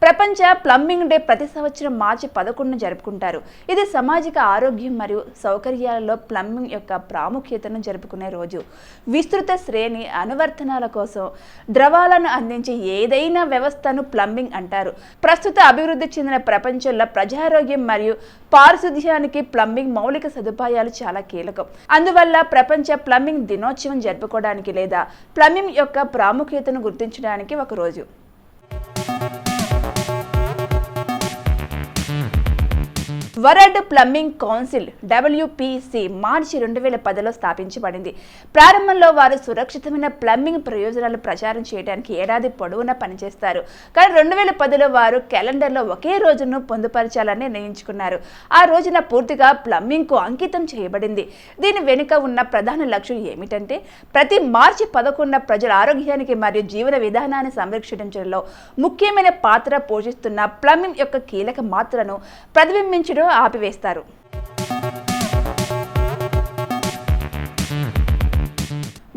ప్రపంచ plumbing day ప్రతి సంవత్సరం మార్చి 11న జరుపుకుంటారు. ఇది సామాజిక ఆరోగ్యం మరియు సౌకర్యాలలో ప్లంబింగ్ యొక్క ప్రాముఖ్యతను జరుపుకునే రోజు. విస్తృత శ్రేణి అనువర్తనాల కోసం ద్రవాలను అందించే ఏదైనా వ్యవస్థను ప్లంబింగ్ అంటారు. ప్రస్తుత అభివృద్ధి చెందిన ప్రపంచంలో ప్రజారోగ్యం మరియు పారిశుధ్యానికి ప్లంబింగ్ మౌలిక సదుపాయాలు చాలా కీలకం. అందువల్ల ప్రపంచ ప్లంబింగ్ దినోత్సవం జరుపుకోవడానికి లేదా ప్లంబింగ్ యొక్క ప్రాముఖ్యతను గుర్తించడానికి ఒక రోజు. వరల్డ్ ప్లంబింగ్ కౌన్సిల్ WPC మార్చి 2010లో స్థాపించబడింది. ప్రారంభంలో వారు సురక్షితమైన ప్లంబింగ్ ప్రయోజనాలు ప్రచారం చేయడానికి ఏడాది పొడవునా పనిచేస్తారు. కానీ 2010లో వారు క్యాలెండర్లో ఒకే రోజును పొందుపరచాలని నిర్ణయించుకున్నారు. ఆ రోజున పూర్తిగా ప్లంబింగ్కు అంకితం చేయబడింది. దీని వెనుక ఉన్న ప్రధాన లక్ష్యం ఏమిటంటే ప్రతి మార్చి 11న ప్రజల ఆరోగ్యానికి మరియు జీవన విధానాన్ని సంరక్షించడంలో ముఖ్యమైన పాత్ర పోషిస్తున్న ప్లంబింగ్ యొక్క కీలక మాత్రను ప్రతిబింబించడం ఆపివేస్తారు.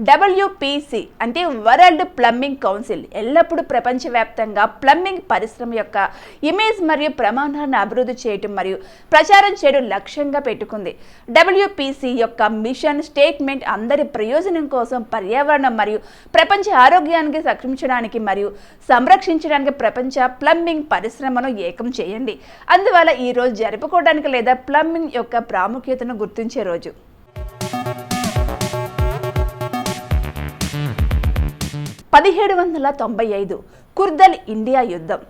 WPC అంటే వరల్డ్ ప్లంబింగ్ కౌన్సిల్ ఎల్లప్పుడూ ప్రపంచవ్యాప్తంగా ప్లంబింగ్ పరిశ్రమ యొక్క ఇమేజ్ మరియు ప్రమాణాలను అభివృద్ధి చేయడం మరియు ప్రచారం చేయడం లక్ష్యంగా పెట్టుకుంది. WPC యొక్క మిషన్ స్టేట్మెంట్ అందరి ప్రయోజనం కోసం పర్యావరణం మరియు ప్రపంచ ఆరోగ్యానికి రక్షించడానికి మరియు సంరక్షించడానికి ప్రపంచ ప్లంబింగ్ పరిశ్రమను ఏకం చేయండి. అందువల్ల ఈ రోజు జరుపుకోవడానికి లేదా ప్లంబింగ్ యొక్క ప్రాముఖ్యతను గుర్తించే రోజు. 1795 కుర్దల్ ఇండియా యుద్ధం.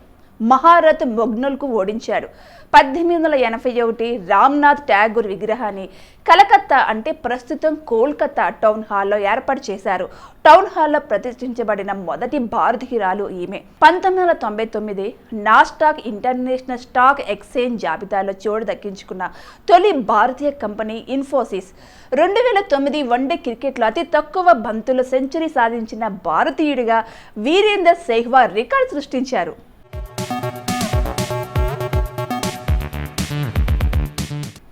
మహారథ్ మొఘలులకు ఓడించాడు. 1881 రామ్నాథ్ ఠాగూర్ విగ్రహాన్ని కలకత్తా అంటే ప్రస్తుతం కోల్కతా టౌన్ హాల్లో ఏర్పాటు చేశారు. టౌన్ హాల్లో ప్రతిష్ఠించబడిన మొదటి భారతీయురాలు ఈమె. 1999 నాస్డాక్ ఇంటర్నేషనల్ స్టాక్ ఎక్స్చేంజ్ జాబితాలో చోటు దక్కించుకున్న తొలి భారతీయ కంపెనీ ఇన్ఫోసిస్. 2009 వన్డే క్రికెట్లో అతి తక్కువ బంతులు సెంచరీ సాధించిన భారతీయుడిగా వీరేందర్ సెహ్వాగ్ రికార్డు సృష్టించారు.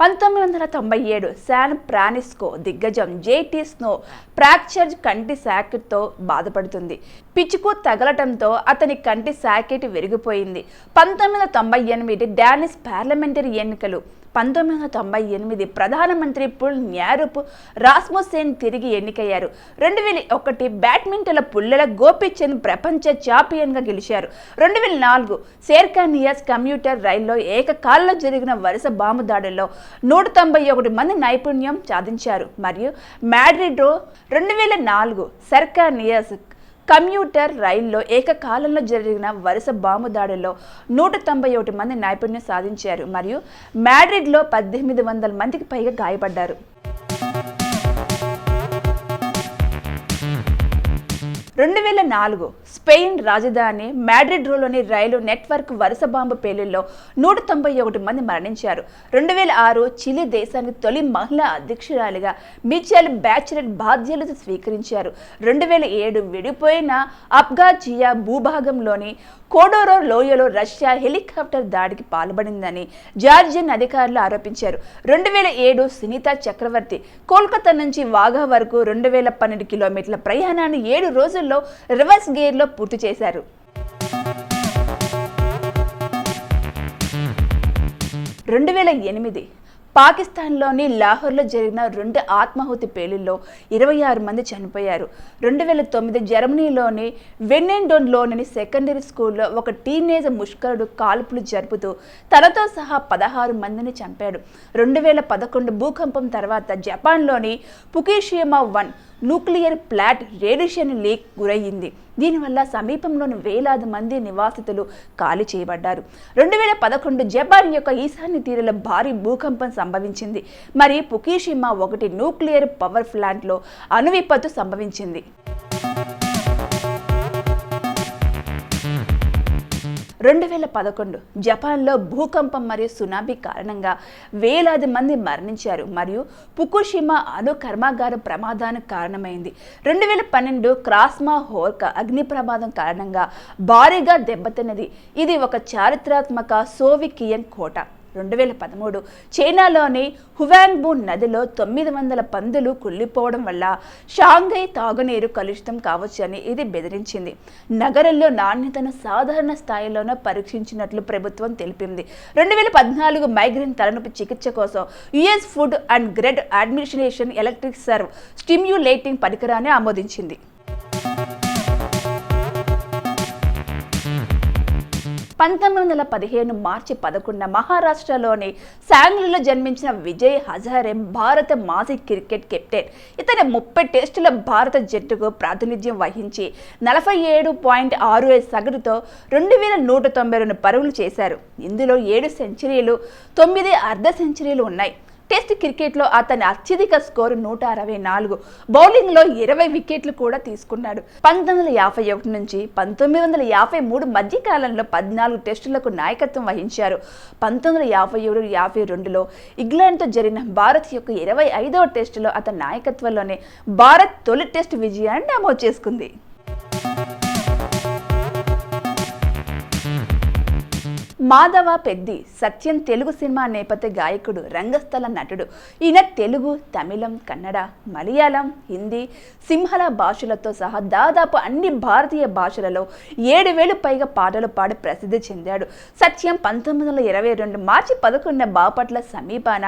1997 శాన్ ఫ్రాన్సిస్కో దిగ్గజం JT స్నో ఫ్రాక్చర్ కంటి సాకెట్తో బాధపడుతుంది. పిచ్చుకు తగలటంతో అతని కంటి సాకెట్ విరిగిపోయింది. 1998 డానిష్ పార్లమెంటరీ ఎన్నికలు. 1998 ప్రధానమంత్రి పుల్ న్యారూప్ రాస్ముసెన్ తిరిగి ఎన్నికయ్యారు. 2001 బ్యాడ్మింటన్ల పుల్లెల గోపీచంద్ ప్రపంచ ఛాంపియన్గా గెలిచారు. 2004 శేర్ఖానియాస్ కమ్యూటర్ రైల్లో ఏకకాలంలో జరిగిన వరుస బాంబు దాడుల్లో 191 మంది నైపుణ్యం సాధించారు. మరియు మాడ్రిడ్లో 2004 శేర్ఖానియాస్ కమ్యూటర్ రైల్లో ఏకకాలంలో జరిగిన వరుస బాంబు దాడుల్లో 191 మంది నైపుణ్యం సాధించారు. మరియు మాడ్రిడ్లో 1800 మందికి పైగా గాయపడ్డారు. 2004 స్పెయిన్ రాజధాని మాడ్రిడ్లోని రైలు నెట్వర్క్ వరుస బాంబు పేలుల్లో 191 మంది మరణించారు. 2006 చిలీ దేశానికి తొలి మహిళా అధ్యక్షురాలిగా మిచెల్ బ్యాచెలెట్ బాధ్యతలు స్వీకరించారు. 2007 విడిపోయిన అబ్ఖాజియా భూభాగంలోని కోడోరో లోయలో రష్యా హెలికాప్టర్ దాడికి పాల్పడిందని జార్జియన్ అధికారులు ఆరోపించారు. 2007 సునీతా చక్రవర్తి కోల్కతా నుంచి వాఘా వరకు 2012 కిలోమీటర్ల ప్రయాణాన్ని 7 రోజుల్లో రివర్స్ గేర్లో పూర్తి చేశారు. 2008 పాకిస్తాన్లోని లాహోర్లో జరిగిన 2 ఆత్మాహుతి పేలుల్లో 26 మంది చనిపోయారు. 2009 జర్మనీలోని వెన్నెండోన్లోని సెకండరీ స్కూల్లో ఒక టీనేజ్ ముష్కరుడు కాల్పులు జరుపుతూ తనతో సహా 16 మందిని చంపాడు. 2011 భూకంపం తర్వాత జపాన్లోని Fukushima 1 nuclear plant radiation leak గురయ్యింది. దీనివల్ల సమీపంలోని వేలాది మంది నివాసితులు ఖాళీ చేయబడ్డారు. 2011 జపాన్ యొక్క ఈశాన్య తీరంలో భారీ భూకంపం సంభవించింది. మరి ఫుకుషిమా 1 న్యూక్లియర్ పవర్ ప్లాంట్లో అణు విపత్తు సంభవించింది. 2011 జపాన్లో భూకంపం మరియు సునామీ కారణంగా వేలాది మంది మరణించారు మరియు ఫుకుషిమా అణు కర్మాగారం ప్రమాదానికి కారణమైంది. 2012 క్రాస్మాహోర్కా అగ్ని ప్రమాదం కారణంగా భారీగా దెబ్బతిన్నది. ఇది ఒక చారిత్రాత్మక సోవికియన్ కోట. 2013 చైనాలోని హువాంగ్బు నదిలో 900 పందులు కుళ్ళిపోవడం వల్ల షాంఘై తాగునీరు కలుషితం కావచ్చని ఇది బెదిరించింది. నగరంలో నాణ్యతను సాధారణ స్థాయిలోనే పరీక్షించినట్లు ప్రభుత్వం తెలిపింది. 2014 మైగ్రేన్ తలనొప్పి చికిత్స కోసం US food and drug administration electric serve stimulating పరికరాన్ని ఆమోదించింది. 1915 మార్చి 11 మహారాష్ట్రలోని సాంగ్లీలో జన్మించిన విజయ్ హజారే భారత మాజీ క్రికెట్ కెప్టెన్. ఇతను 30 టెస్టుల భారత జట్టుకు ప్రాతినిధ్యం వహించి 47.65 సగటుతో 2192 పరుగులు చేశారు. ఇందులో 7 సెంచరీలు, 9 అర్ధ సెంచరీలు ఉన్నాయి. టెస్ట్ క్రికెట్లో అతని అత్యధిక స్కోరు 164. బౌలింగ్లో 20 వికెట్లు కూడా తీసుకున్నాడు. 1951 నుంచి 1953 మధ్య కాలంలో 14 టెస్టులకు నాయకత్వం వహించారు. 1957-52లో ఇంగ్లాండ్తో జరిగిన భారత్ యొక్క 25వ టెస్టులో అతని నాయకత్వంలోనే భారత్ తొలి టెస్ట్ విజయాన్ని నమోదు చేసుకుంది. మాధవ పెద్ది సత్యం తెలుగు సినిమా నేపథ్య గాయకుడు, రంగస్థల నటుడు. ఈయన తెలుగు, తమిళం, కన్నడ, మలయాళం, హిందీ, సింహళ భాషలతో సహా దాదాపు అన్ని భారతీయ భాషలలో 7,000 పైగా పాటలు పాడి ప్రసిద్ధి చెందాడు. సత్యం 1922 మార్చి 11 బాపట్ల సమీపాన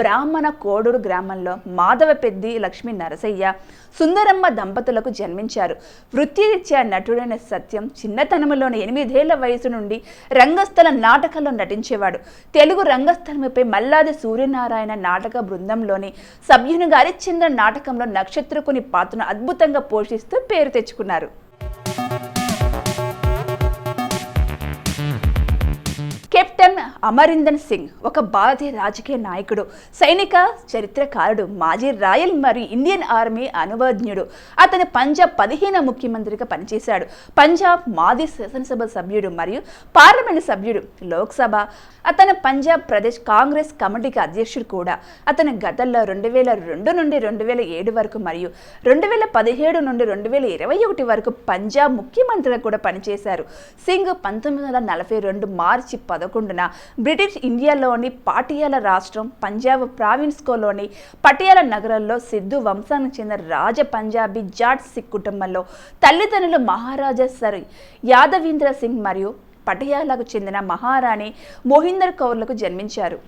బ్రాహ్మణ కోడూరు గ్రామంలో మాధవ పెద్ది, లక్ష్మీ నరసయ్య, సుందరమ్మ దంపతులకు జన్మించారు. వృత్తిరీత్యా నటుడైన సత్యం చిన్నతనంలోని 8 ఏళ్ల వయసు నుండి రంగస్థల నాటకాల్లో నటించేవాడు. తెలుగు రంగస్థలముపై మల్లాది సూర్యనారాయణ నాటక బృందంలోని సభ్యునిగా హరిశ్చంద్ర నాటకంలో నక్షత్రకుని పాత్రను అద్భుతంగా పోషిస్తూ పేరు తెచ్చుకున్నారు. కెప్టెన్ అమరీందర్ సింగ్ ఒక భారతీయ రాజకీయ నాయకుడు, సైనిక చరిత్రకారుడు, మాజీ రాయల్ మరియు ఇండియన్ ఆర్మీ అనుభవజ్ఞుడు. అతను పంజాబ్ 15వ ముఖ్యమంత్రిగా పనిచేశాడు. పంజాబ్ మాజీ శాసనసభ సభ్యుడు మరియు పార్లమెంటు సభ్యుడు, లోక్సభ. అతను పంజాబ్ ప్రదేశ్ కాంగ్రెస్ కమిటీకి అధ్యక్షుడు కూడా. అతను గతంలో 2002 నుండి 2007 వరకు మరియు 2017 నుండి 2021 వరకు పంజాబ్ ముఖ్యమంత్రిగా కూడా పనిచేశారు. సింగ్ 1942 మార్చి 11న బ్రిటిష్ ఇండియాలోని పాటియాలా రాష్ట్రం పంజాబ్ ప్రావిన్స్లోని పటియాలా నగరంలో సిద్ధు వంశానికి చెందిన రాజ పంజాబీ జాట్ సిక్ కుటుంబంలో తల్లిదండ్రులు మహారాజా సర్ యాదవీంద్ర సింగ్ మరియు పటియాలాకు చెందిన మహారాణి మోహిందర్ కౌర్లకు జన్మించారు.